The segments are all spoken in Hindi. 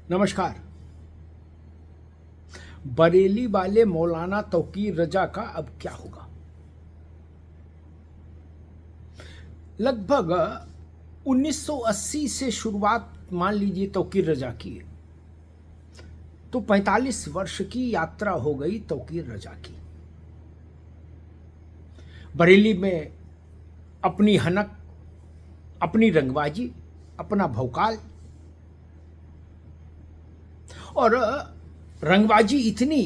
नमस्कार। बरेली वाले मौलाना तौकीर रजा का अब क्या होगा? लगभग 1980 से शुरुआत मान लीजिए तौकीर रजा की, तो 45 वर्ष की यात्रा हो गई तौकीर रजा की। बरेली में अपनी हनक, अपनी रंगबाजी, अपना भौकाल, और रंगबाजी इतनी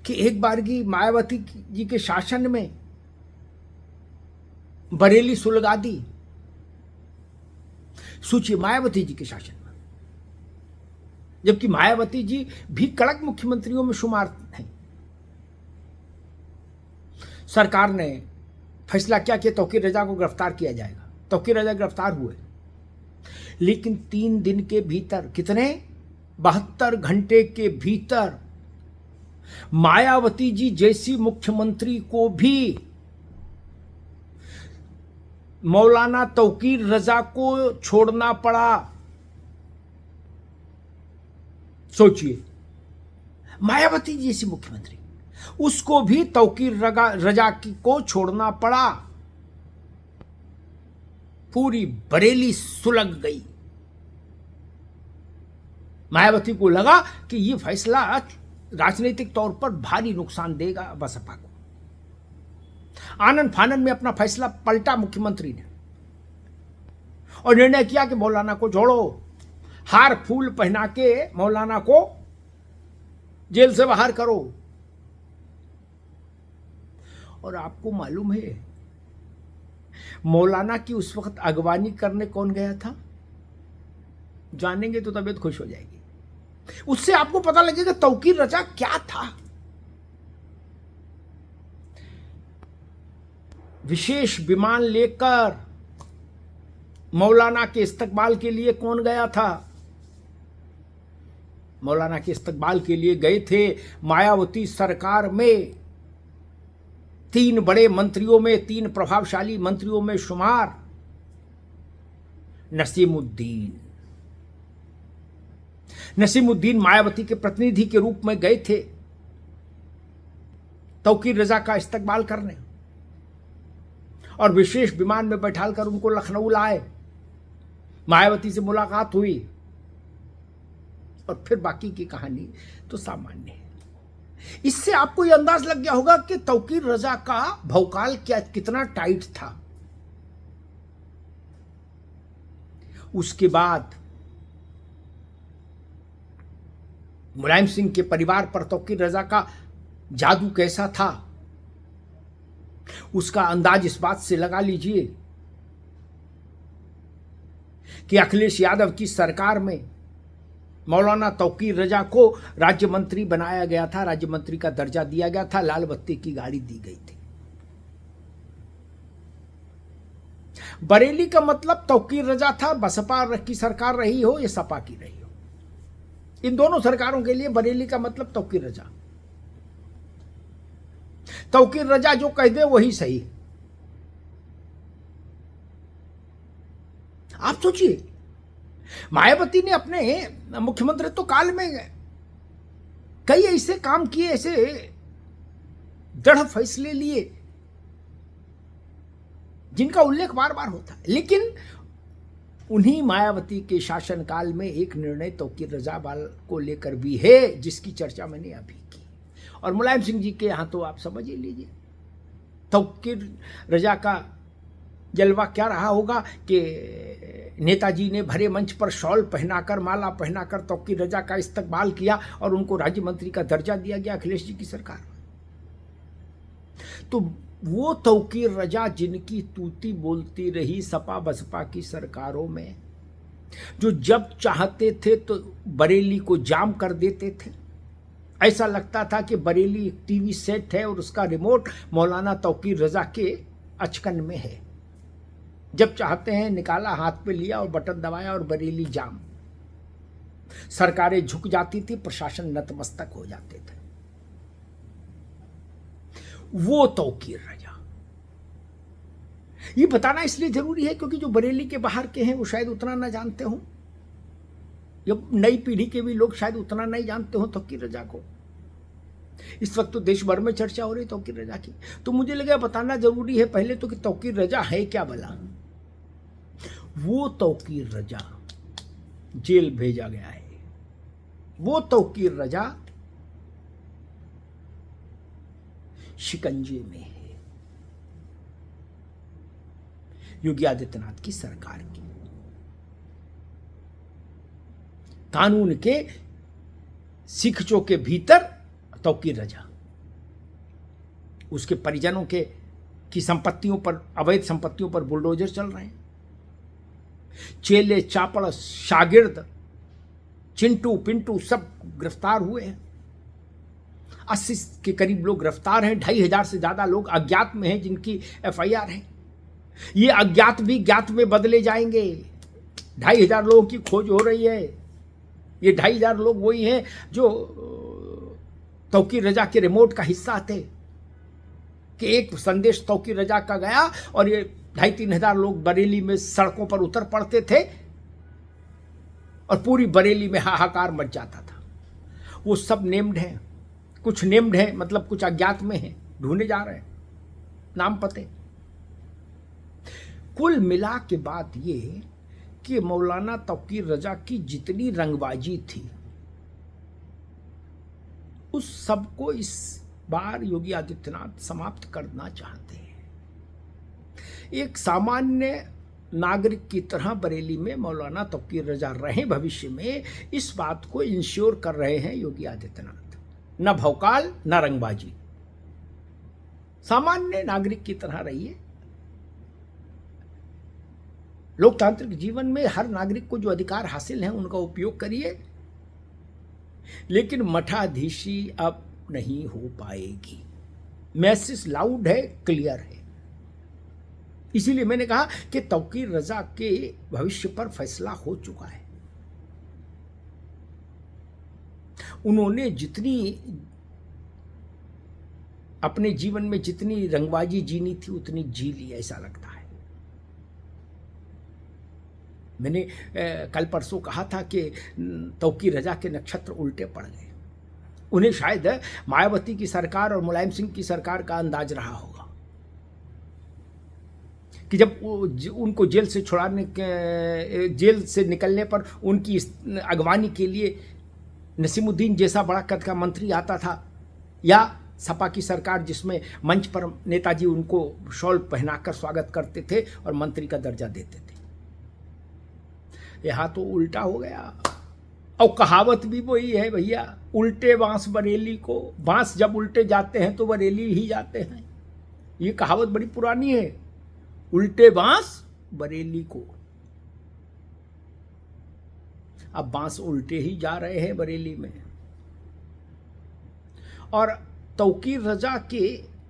कि एक बार की मायावती जी के शासन में बरेली सुलगा दी। सोचिए, मायावती जी के शासन में, जबकि मायावती जी भी कड़क मुख्यमंत्रियों में शुमार हैं। सरकार ने फैसला किया कि तौकीर रजा को गिरफ्तार किया जाएगा। तौकीर रजा गिरफ्तार हुए, लेकिन 3 दिन के भीतर, कितने, 72 घंटे के भीतर मायावती जी जैसी मुख्यमंत्री को भी मौलाना तौकीर रजा को छोड़ना पड़ा। सोचिए, मायावती जी जैसी मुख्यमंत्री, उसको भी तौकीर रजा को छोड़ना पड़ा। पूरी बरेली सुलग गई। मायावती को लगा कि यह फैसला राजनीतिक तौर पर भारी नुकसान देगा बसपा को। आनन फानन में अपना फैसला पलटा मुख्यमंत्री ने और निर्णय किया कि मौलाना को छोड़ो। हार फूल पहना के मौलाना को जेल से बाहर करो। और आपको मालूम है मौलाना की उस वक्त अगवानी करने कौन गया था? जानेंगे तो तबीयत खुश हो जाएगी। उससे आपको पता लगेगा तौकीर रजा क्या था। विशेष विमान लेकर मौलाना के इस्तकबाल के लिए कौन गया था? मौलाना के इस्तकबाल के लिए गए थे मायावती सरकार में 3 बड़े मंत्रियों में, 3 प्रभावशाली मंत्रियों में शुमार नसीमुद्दीन मायावती के प्रतिनिधि के रूप में गए थे तौकीर रजा का इस्तकबाल करने, और विशेष विमान में बैठालकर उनको लखनऊ लाए। मायावती से मुलाकात हुई और फिर बाकी की कहानी तो सामान्य है। इससे आपको यह अंदाज लग गया होगा कि तौकीर रजा का भौकाल कितना टाइट था। उसके बाद मुलायम सिंह के परिवार पर तौकीर रजा का जादू कैसा था, उसका अंदाज इस बात से लगा लीजिए कि अखिलेश यादव की सरकार में मौलाना तौकीर रजा को राज्य मंत्री बनाया गया था, राज्य मंत्री का दर्जा दिया गया था, लाल बत्ती की गाड़ी दी गई थी। बरेली का मतलब तौकीर रजा था, बसपा की सरकार रही हो या सपा की रही हो, इन दोनों सरकारों के लिए बरेली का मतलब तौकीर रजा। तौकीर रजा जो कह दे वही सही। आप सोचिए, मायावती ने अपने मुख्यमंत्रित्व काल में कई ऐसे काम किए, ऐसे दृढ़ फैसले लिए जिनका उल्लेख बार बार होता है, लेकिन उन्हीं मायावती के शासनकाल में एक निर्णय तौकीर रजा को लेकर भी है जिसकी चर्चा मैंने अभी की। और मुलायम सिंह जी के यहां तो आप समझ ही लीजिए तौकीर रजा का जलवा क्या रहा होगा कि नेताजी ने भरे मंच पर शॉल पहनाकर, माला पहनाकर तौकीर रजा का इस्तकबाल किया और उनको राज्य मंत्री का दर्जा दिया गया अखिलेश जी की सरकार में। तो वो तौकीर रजा जिनकी तूती बोलती रही सपा बसपा की सरकारों में, जो जब चाहते थे तो बरेली को जाम कर देते थे। ऐसा लगता था कि बरेली एक टीवी सेट है और उसका रिमोट मौलाना तौकीर रजा के अचकन में है। जब चाहते हैं निकाला, हाथ पे लिया और बटन दबाया और बरेली जाम। सरकारें झुक जाती थी, प्रशासन नतमस्तक हो जाते थे। वो तौकीर रजा, ये बताना इसलिए जरूरी है क्योंकि जो बरेली के बाहर के हैं वो शायद उतना ना जानते हो ये नई पीढ़ी के भी लोग शायद उतना नहीं जानते हो तौकीर रजा को। इस वक्त तो देश भर में चर्चा हो रही तौकीर रजा की, तो मुझे लगा बताना जरूरी है पहले तो कि तौकीर रजा है क्या भला। वो तौकीर रजा जेल भेजा गया है, वो तौकीर रजा शिकंजे में है योगी आदित्यनाथ की सरकार की। कानून के सीखचों के भीतर तौकीर रजा, उसके परिजनों के की संपत्तियों पर, अवैध संपत्तियों पर बुलडोजर चल रहे हैं। चेले चापड़ शागिर्द चिंटू पिंटू सब गिरफ्तार हुए हैं। 80 के करीब लोग गिरफ्तार हैं। 2500 से ज्यादा लोग अज्ञात में हैं जिनकी FIR है। ये अज्ञात भी ज्ञात में बदले जाएंगे। 2500 लोगों की खोज हो रही है। ये 2500 लोग वही हैं जो तौकीर रजा के रिमोट का हिस्सा थे कि एक संदेश तौकीर रजा का गया और ये 2500-3000 लोग बरेली में सड़कों पर उतर पड़ते थे और पूरी बरेली में हाहाकार मच जाता था। वो सब नेम्ड हैं, कुछ नेम्ड हैं मतलब कुछ अज्ञात में हैं, ढूंढे जा रहे हैं नाम पते। कुल मिला के बात ये कि मौलाना तौकीर रजा की जितनी रंगबाजी थी उस सब को इस बार योगी आदित्यनाथ समाप्त करना चाहते हैं। एक सामान्य नागरिक की तरह बरेली में मौलाना तौकीर रजा रहे भविष्य में, इस बात को इंश्योर कर रहे हैं योगी आदित्यनाथ। न भौकाल न रंगबाजी, सामान्य नागरिक की तरह रहिए। लोकतांत्रिक जीवन में हर नागरिक को जो अधिकार हासिल हैं उनका उपयोग करिए, लेकिन मठाधीशी अब नहीं हो पाएगी। मैसेज लाउड है, क्लियर है। इसीलिए मैंने कहा कि तौकीर रजा के भविष्य पर फैसला हो चुका है। उन्होंने जितनी अपने जीवन में जितनी रंगबाजी जीनी थी उतनी जी ली, ऐसा लगता है। मैंने कल परसों कहा था कि तौकीर रजा के नक्षत्र उल्टे पड़ गए। उन्हें शायद मायावती की सरकार और मुलायम सिंह की सरकार का अंदाज रहा होगा कि जब उनको जेल से छुड़ाने के, जेल से निकलने पर उनकी अगवानी के लिए नसीमुद्दीन जैसा बड़ा कद का मंत्री आता था, या सपा की सरकार जिसमें मंच पर नेताजी उनको शॉल पहनाकर स्वागत करते थे और मंत्री का दर्जा देते थे। यहाँ तो उल्टा हो गया। और कहावत भी वही है भैया, उल्टे बांस बरेली को। बांस जब उल्टे जाते हैं तो बरेली ही जाते हैं। ये कहावत बड़ी पुरानी है, उल्टे बांस बरेली को। अब बांस उल्टे ही जा रहे हैं बरेली में। और तौकीर रजा के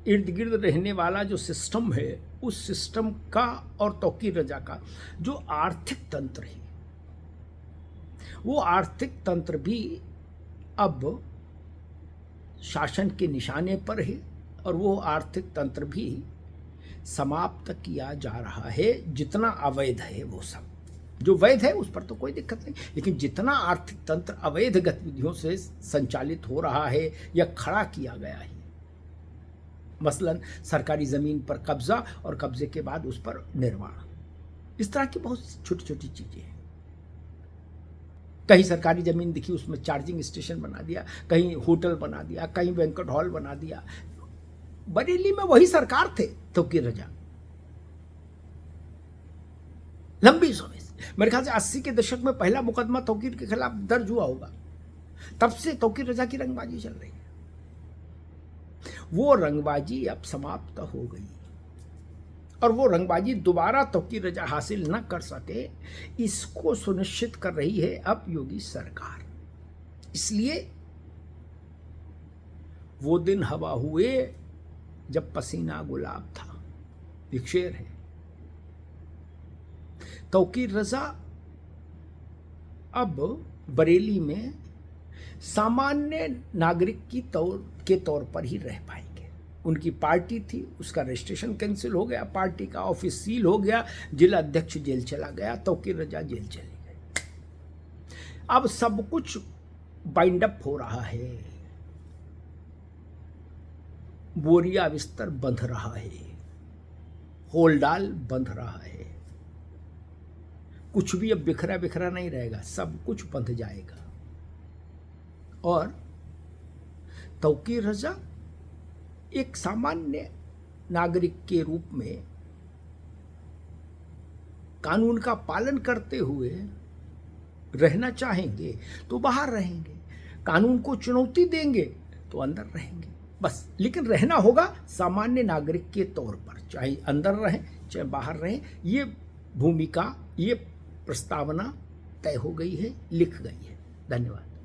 इर्द गिर्द रहने वाला जो सिस्टम है, उस सिस्टम का और तौकीर रजा का जो आर्थिक तंत्र है, वो आर्थिक तंत्र भी अब शासन के निशाने पर है। और वो आर्थिक तंत्र भी समाप्त किया जा रहा है। जितना अवैध है वो सब, जो वैध है उस पर तो कोई दिक्कत नहीं, लेकिन जितना आर्थिक तंत्र अवैध गतिविधियों से संचालित हो रहा है या खड़ा किया गया है, मसलन सरकारी ज़मीन पर कब्जा और कब्जे के बाद उस पर निर्माण, इस तरह की बहुत छोटी छोटी चीज़ें हैं। कहीं सरकारी ज़मीन दिखी उसमें चार्जिंग स्टेशन बना दिया, कहीं होटल बना दिया, कहीं बैंक्वेट हॉल बना दिया। बरेली में वही सरकार थे तौकीर रजा, लंबी समय से। मेरे ख्याल से 80 के दशक में पहला मुकदमा तौकीर के खिलाफ दर्ज हुआ होगा। तब से तौकीर रजा की रंगबाजी चल रही है। वो रंगबाजी अब समाप्त हो गई और वो रंगबाजी दोबारा तौकीर रजा हासिल न कर सके, इसको सुनिश्चित कर रही है अब योगी सरकार। इसलिए वो दिन हवा हुए जब पसीना गुलाब था, एक शेर है। तौकीर रजा अब बरेली में सामान्य नागरिक के तौर पर ही रह पाएंगे। उनकी पार्टी थी, उसका रजिस्ट्रेशन कैंसिल हो गया, पार्टी का ऑफिस सील हो गया, जिला अध्यक्ष जेल चला गया, तौकीर रजा जेल चले गए। अब सब कुछ बाइंड अप हो रहा है, बोरिया बिस्तर बंध रहा है, होलडाल बंध रहा है, कुछ भी अब बिखरा बिखरा नहीं रहेगा, सब कुछ बंध जाएगा। और तौकीर रजा एक सामान्य नागरिक के रूप में कानून का पालन करते हुए रहना चाहेंगे तो बाहर रहेंगे, कानून को चुनौती देंगे तो अंदर रहेंगे, बस। लेकिन रहना होगा सामान्य नागरिक के तौर पर, चाहे अंदर रहें चाहे बाहर रहें। ये भूमिका, ये प्रस्तावना तय हो गई है, लिख गई है। धन्यवाद।